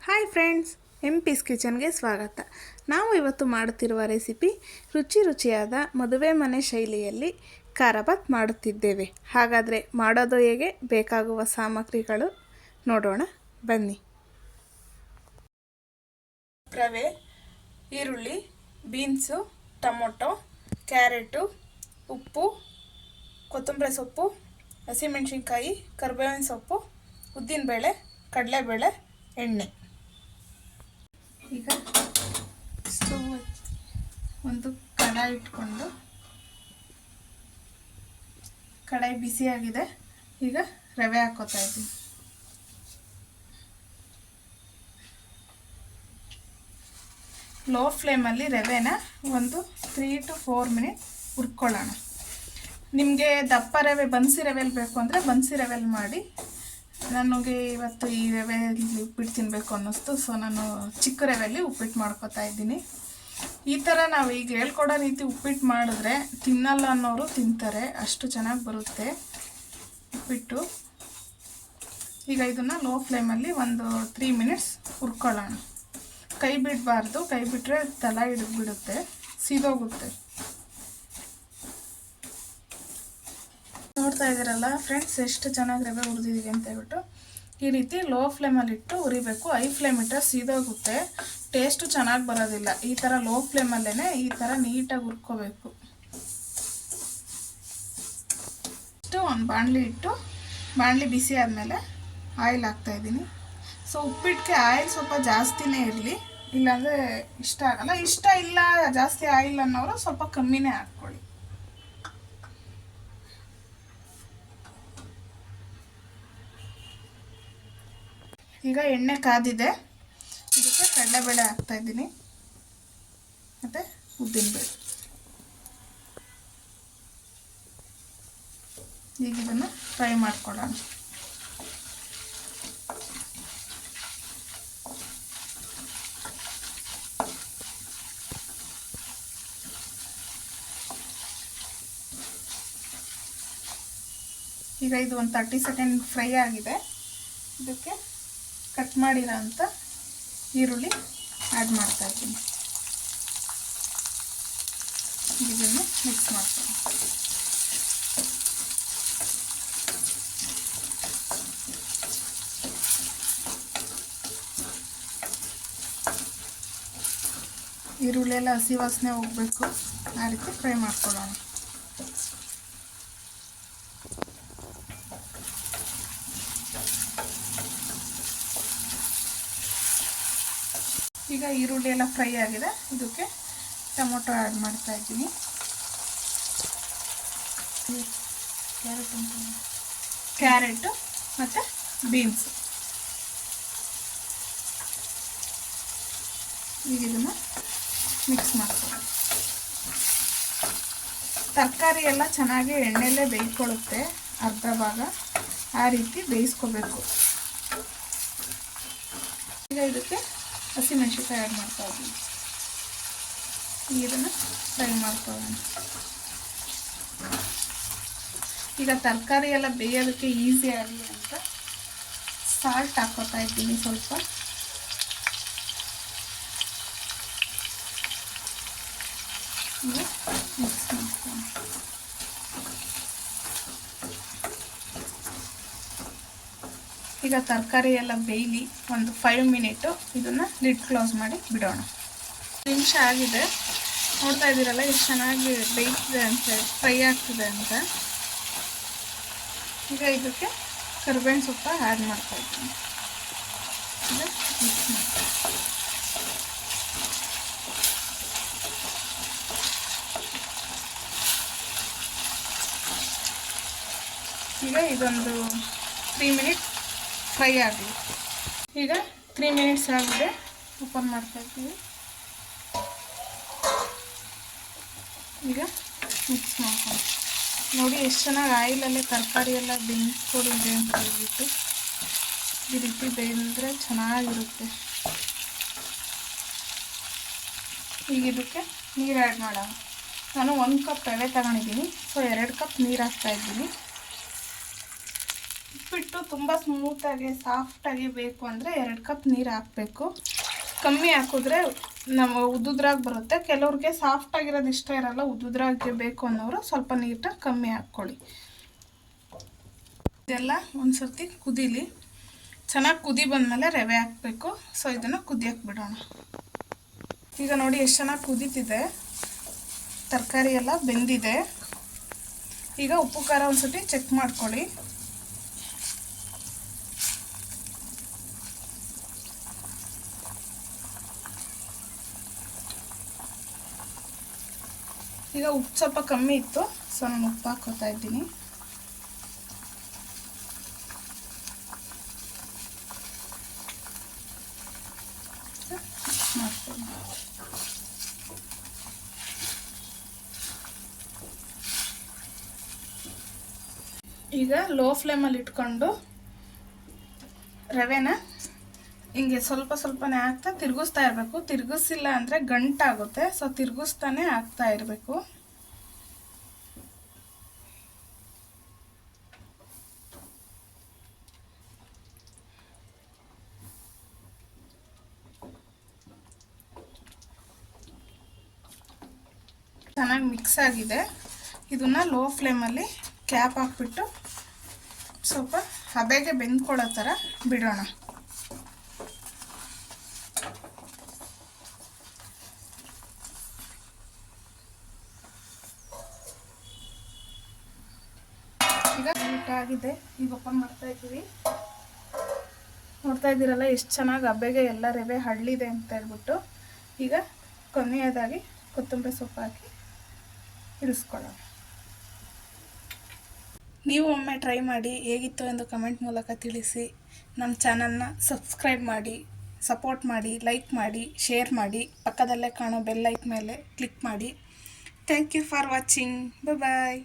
Hi friends, piece ಕಿಚನ್ಗೆ ಸ್ವಾಗತ. ನಾವು ಇವತ್ತು ಮಾಡುತ್ತಿರುವ ರೆಸಿಪಿ ರುಚಿಯಾದ ಮದುವೆ ಮನೆ ಶೈಲಿಯಲ್ಲಿ ಖಾರಬಾತ್ ಮಾಡುತ್ತಿದ್ದೇವೆ. ಹಾಗಾದರೆ ಮಾಡೋದು ಹೇಗೆ, ಬೇಕಾಗುವ ಸಾಮಗ್ರಿಗಳು ನೋಡೋಣ ಬನ್ನಿ. ರವೆ, ಈರುಳ್ಳಿ, ಬೀನ್ಸು, ಟೊಮೊಟೊ, ಕ್ಯಾರೆಟು, ಉಪ್ಪು, ಕೊತ್ತಂಬರಿ ಸೊಪ್ಪು, ಹಸಿಮೆಣಸಿನ್ಕಾಯಿ, ಕರಿಬೇವಿನ ಸೊಪ್ಪು, ಉದ್ದಿನಬೇಳೆ, ಕಡಲೆಬೇಳೆ, ಎಣ್ಣೆ. ಈಗ ಸ್ಟವ್ ಒಂದು ಕಡಾಯಿ ಇಟ್ಕೊಂಡು, ಕಡಾಯಿ ಬಿಸಿಯಾಗಿದೆ. ಈಗ ರವೆ ಹಾಕೋತಾ ಇದ್ದೀನಿ. ಲೋ ಫ್ಲೇಮಲ್ಲಿ ರವೆನ ಒಂದು 3 to 4 ಮಿನಿಟ್ ಹುರ್ಕೊಳ್ಳೋಣ. ನಿಮಗೆ ದಪ್ಪ ರವೆ ಬನ್ಸಿ ರವೆಯಲ್ಲಿ ಬೇಕು ಅಂದರೆ ಬನ್ಸಿ ರವೆಯಲ್ಲಿ ಮಾಡಿ. ನನಗೆ ಇವತ್ತು ಈ ರವೆಯಲ್ಲಿ ಉಪ್ಪಿಟ್ಟು ತಿನ್ನಬೇಕು ಅನ್ನಿಸ್ತು, ಸೊ ನಾನು ಚಿಕ್ಕ ರವೆಯಲ್ಲಿ ಉಪ್ಪಿಟ್ಟು ಮಾಡ್ಕೋತಾ ಇದ್ದೀನಿ. ಈ ಥರ ನಾವು ಈಗ ಹೇಳ್ಕೊಡೋ ರೀತಿ ಉಪ್ಪಿಟ್ಟು ಮಾಡಿದ್ರೆ ತಿನ್ನಲ್ಲ ಅನ್ನೋರು ತಿಂತಾರೆ, ಅಷ್ಟು ಚೆನ್ನಾಗಿ ಬರುತ್ತೆ ಉಪ್ಪಿಟ್ಟು. ಈಗ ಇದನ್ನು ಲೋ ಫ್ಲೇಮಲ್ಲಿ ಒಂದು 3 ಮಿನಿಟ್ಸ್ ಹುರ್ಕೊಳ್ಳೋಣ. ಕೈ ಬಿಡಬಾರ್ದು, ಕೈ ಬಿಟ್ಟರೆ ತಲೆ ಹಿಡಿದ್ಬಿಡುತ್ತೆ, ಸೀದೋಗುತ್ತೆ. ನೋಡ್ತಾ ಇದ್ದೀರಲ್ಲ ಫ್ರೆಂಡ್ಸ್, ಎಷ್ಟು ಚೆನ್ನಾಗಿ ರವೆ ಹುರಿದಿದ್ದೀವಿ ಅಂತ ಹೇಳ್ಬಿಟ್ಟು. ಈ ರೀತಿ ಲೋ ಫ್ಲೇಮಲ್ಲಿ ಇಟ್ಟು ಹುರಿಬೇಕು. ಹೈ ಫ್ಲೇಮ್ ಇಟ್ಟರೆ ಸೀದೋಗುತ್ತೆ, ಟೇಸ್ಟು ಚೆನ್ನಾಗಿ ಬರೋದಿಲ್ಲ. ಈ ಥರ ಲೋ ಫ್ಲೇಮಲ್ಲೇ ಈ ಥರ ನೀಟಾಗಿ ಹುರ್ಕೋಬೇಕು. ಇಷ್ಟು ಒಂದು ಬಾಣಲಿ ಇಟ್ಟು, ಬಾಣಲಿ ಬಿಸಿ ಆದಮೇಲೆ ಆಯಿಲ್ ಹಾಕ್ತಾಯಿದ್ದೀನಿ. ಸೊ ಉಪ್ಪಿಟ್ಟಿಗೆ ಆಯಿಲ್ ಸ್ವಲ್ಪ ಜಾಸ್ತಿನೇ ಇರಲಿ, ಇಲ್ಲಾಂದರೆ ಇಷ್ಟ ಆಗಲ್ಲ. ಇಷ್ಟ ಇಲ್ಲ ಜಾಸ್ತಿ ಆಯಿಲ್ ಅನ್ನೋರು ಸ್ವಲ್ಪ ಕಮ್ಮಿನೇ ಹಾಕ್ಕೊಳ್ಳಿ. ಈಗ ಎಣ್ಣೆ ಕಾದಿದೆ, ಇದಕ್ಕೆ ಕಡಲೆಬೇಳೆ ಹಾಕ್ತಾಯಿದ್ದೀನಿ ಮತ್ತು ಉದ್ದಿನಬೇಳೆ. ಈಗ ಇದನ್ನು ಫ್ರೈ ಮಾಡ್ಕೊಳ್ಳೋಣ. ಈಗ ಇದು ಒಂದು 30 ಸೆಕೆಂಡ್ ಫ್ರೈ ಆಗಿದೆ. ಇದಕ್ಕೆ ಕಟ್ ಮಾಡಿರೋ ಅಂಥ ಈರುಳ್ಳಿ ಆ್ಯಡ್ ಮಾಡ್ತಾಯಿದ್ದೀನಿ. ಇದನ್ನು ಮಿಕ್ಸ್ ಮಾಡ್ತೀನಿ. ಈರುಳ್ಳಿ ಎಲ್ಲ ಹಸಿ ವಾಸನೆ ಹೋಗಬೇಕು, ಆ ರೀತಿ ಫ್ರೈ ಮಾಡ್ಕೊಳ್ಳೋಣ. ಈಗ ಈರುಳ್ಳಿ ಎಲ್ಲ ಫ್ರೈ ಆಗಿದೆ, ಇದಕ್ಕೆ ಟೊಮೊಟೊ ಆ್ಯಡ್ ಮಾಡ್ತಾ ಇದ್ದೀನಿ. ಕ್ಯಾರೆಟು ಮತ್ತು ಬೀನ್ಸು. ಈಗ ಇದನ್ನು ಮಿಕ್ಸ್ ಮಾಡ್ಕೊಳ್ಳೋಣ. ತರಕಾರಿ ಎಲ್ಲ ಚೆನ್ನಾಗಿ ಎಣ್ಣೆಯಲ್ಲೇ ಬೇಯ್ಕೊಳ್ಳುತ್ತೆ, ಅರ್ಧ ಭಾಗ ಆ ರೀತಿ ಬೇಯಿಸ್ಕೋಬೇಕು. ಈಗ ಇದಕ್ಕೆ ಹಸಿಮೆಣಸಿನ್ಕಾಯಿ ಆ್ಯಡ್ ಮಾಡ್ತಾ ಇದ್ದೀನಿ. ಇದನ್ನು ಫ್ರೈ ಮಾಡ್ಕೊಳ್ಳೋಣ. ಈಗ ತರಕಾರಿ ಎಲ್ಲ ಬೇಯೋದಕ್ಕೆ ಈಸಿ ಆಗಲಿ ಅಂತ ಸಾಲ್ಟ್ ಹಾಕೋತಾ ಇದ್ದೀನಿ ಸ್ವಲ್ಪ. ಈಗ ಮಿಕ್ಸ್ ಮಾಡ್ತೀನಿ. ಈಗ ತರಕಾರಿ ಎಲ್ಲ ಬೇಯಲಿ ಒಂದು 5 ಮಿನಿಟು. ಇದನ್ನು ಲಿಡ್ ಕ್ಲೋಸ್ ಮಾಡಿ ಬಿಡೋಣ. ನಿಮಿಷ ಆಗಿದೆ, ನೋಡ್ತಾ ಇದ್ದೀರಲ್ಲ ಎಷ್ಟು ಚೆನ್ನಾಗಿ ಬೇಯ್ತಿದೆ ಅಂತ, ಫ್ರೈ ಆಗ್ತಿದೆ ಅಂತ. ಈಗ ಇದಕ್ಕೆ ಕರಿಬೇವಿನ ಸೊಪ್ಪು ಆ್ಯಡ್ ಮಾಡ್ತಾ ಇದ್ದೀನಿ. ಈಗ ಮಿಕ್ಸ್ ಮಾಡ್ತೀನಿ. ಈಗ ಇದೊಂದು 3 ಮಿನಿಟ್ ಫ್ರೈ ಆಗಲಿ. ಈಗ 3 ಮಿನಿಟ್ಸ್ ಆಗಿದೆ, ಓಪನ್ ಮಾಡ್ತಾ ಇದ್ದೀವಿ. ಈಗ ಮಿಕ್ಸ್ ಮಾಡ್ಕೊಂಡು ನೋಡಿ ಎಷ್ಟು ಚೆನ್ನಾಗಿ ಆಯಿಲಲ್ಲೇ ತರಕಾರಿ ಎಲ್ಲ ಬೆಂದ್ಕೊಂಡಿದೆ ಅಂತ ಹೇಳ್ಬಿಟ್ಟು. ಈ ರೀತಿ ಬೆಂದರೆ ಚೆನ್ನಾಗಿರುತ್ತೆ. ಈಗ ಇದಕ್ಕೆ ನೀರು ಆ್ಯಡ್ ಮಾಡೋಣ. ನಾನು 1 ಕಪ್ ರವೆ ತಗೊಂಡಿದ್ದೀನಿ, ಸೊ 2 ಕಪ್ ನೀರು ಹಾಕ್ತಾಯಿದ್ದೀನಿ. ಉಪ್ಪಿಟ್ಟು ತುಂಬ ಸ್ಮೂತಾಗಿ ಸಾಫ್ಟಾಗಿ ಬೇಕು ಅಂದರೆ 2 ಕಪ್ ನೀರು ಹಾಕಬೇಕು. ಕಮ್ಮಿ ಹಾಕಿದ್ರೆ ನಾವು ಉದ್ದುದ್ರಾಗಿ ಬರುತ್ತೆ. ಕೆಲವ್ರಿಗೆ ಸಾಫ್ಟಾಗಿರೋದು ಇಷ್ಟ ಇರೋಲ್ಲ, ಉದ್ದುದ್ರಾಗಿ ಬೇಕು ಅನ್ನೋರು ಸ್ವಲ್ಪ ನೀರನ್ನ ಕಮ್ಮಿ ಹಾಕ್ಕೊಳ್ಳಿ. ಇದೆಲ್ಲ ಒಂದು ಸರ್ತಿ ಕುದೀಲಿ. ಚೆನ್ನಾಗಿ ಕುದಿ ಬಂದಮೇಲೆ ರವೆ ಹಾಕಬೇಕು. ಸೊ ಇದನ್ನು ಕುದಿಯೋಕ್ಕೆ ಬಿಡೋಣ. ಈಗ ನೋಡಿ ಎಷ್ಟು ಚೆನ್ನಾಗಿ ಕುದೀತಿದೆ, ತರಕಾರಿ ಎಲ್ಲ ಬೆಂದಿದೆ. ಈಗ ಉಪ್ಪು ಖಾರ ಒಂದು ಸರ್ತಿ ಚೆಕ್ ಮಾಡ್ಕೊಳ್ಳಿ. ಈಗ ಉಪ್ಪು ಸ್ವಲ್ಪ ಕಮ್ಮಿ ಇತ್ತು, ಸೊ ನಾನು ಉಪ್ಪು ಹಾಕೋತಾ ಇದ್ದೀನಿ. ಈಗ ಲೋ ಫ್ಲೇಮಲ್ಲಿ ಇಟ್ಕೊಂಡು ರವೆನ ಹಿಂಗೆ ಸ್ವಲ್ಪ ಸ್ವಲ್ಪನೇ ಹಾಕ್ತಾ ತಿರುಗಿಸ್ತಾ ಇರಬೇಕು. ತಿರುಗಿಸಿಲ್ಲ ಅಂದರೆ ಗಂಟಾಗುತ್ತೆ. ಸೊ ತಿರುಗಿಸ್ತಾನೆ ಹಾಕ್ತಾ ಇರಬೇಕು. ಚೆನ್ನಾಗಿ ಮಿಕ್ಸ್ ಆಗಿದೆ. ಇದನ್ನು ಲೋ ಫ್ಲೇಮಲ್ಲಿ ಕ್ಯಾಪ್ ಹಾಕ್ಬಿಟ್ಟು ಸ್ವಲ್ಪ ಹಬೆಗೆ ಬೆಂದ್ಕೊಳ್ಳೋ ಥರ ಬಿಡೋಣ. ಈಗ ಊಟ ಆಗಿದೆ. ಈಗ ಓಪನ್ ಮಾಡ್ತಾ ಇದ್ದೀವಿ. ನೋಡ್ತಾ ಇದ್ದೀರಲ್ಲ ಎಷ್ಟು ಚೆನ್ನಾಗಿ ಹಬೆಗೆ ಎಲ್ಲ ರವೆ ಹಳ್ಳಿದೆ ಅಂತ ಹೇಳ್ಬಿಟ್ಟು. ಈಗ ಕೊನೆಯದಾಗಿ ಕೊತ್ತಂಬರಿ ಸೊಪ್ಪು ಹಾಕಿ ಇಳಿಸ್ಕೊಳ್ಳೋಣ. ನೀವು ಒಮ್ಮೆ ಟ್ರೈ ಮಾಡಿ ಹೇಗಿತ್ತು ಎಂದು ಕಮೆಂಟ್ ಮೂಲಕ ತಿಳಿಸಿ. ನಮ್ಮ ಚಾನಲ್ನ ಸಬ್ಸ್ಕ್ರೈಬ್ ಮಾಡಿ, ಸಪೋರ್ಟ್ ಮಾಡಿ, ಲೈಕ್ ಮಾಡಿ, ಶೇರ್ ಮಾಡಿ, ಪಕ್ಕದಲ್ಲೇ ಕಾಣೋ ಬೆಲ್ ಐಕ್ ಮೇಲೆ ಕ್ಲಿಕ್ ಮಾಡಿ. Thank you for watching. Bye.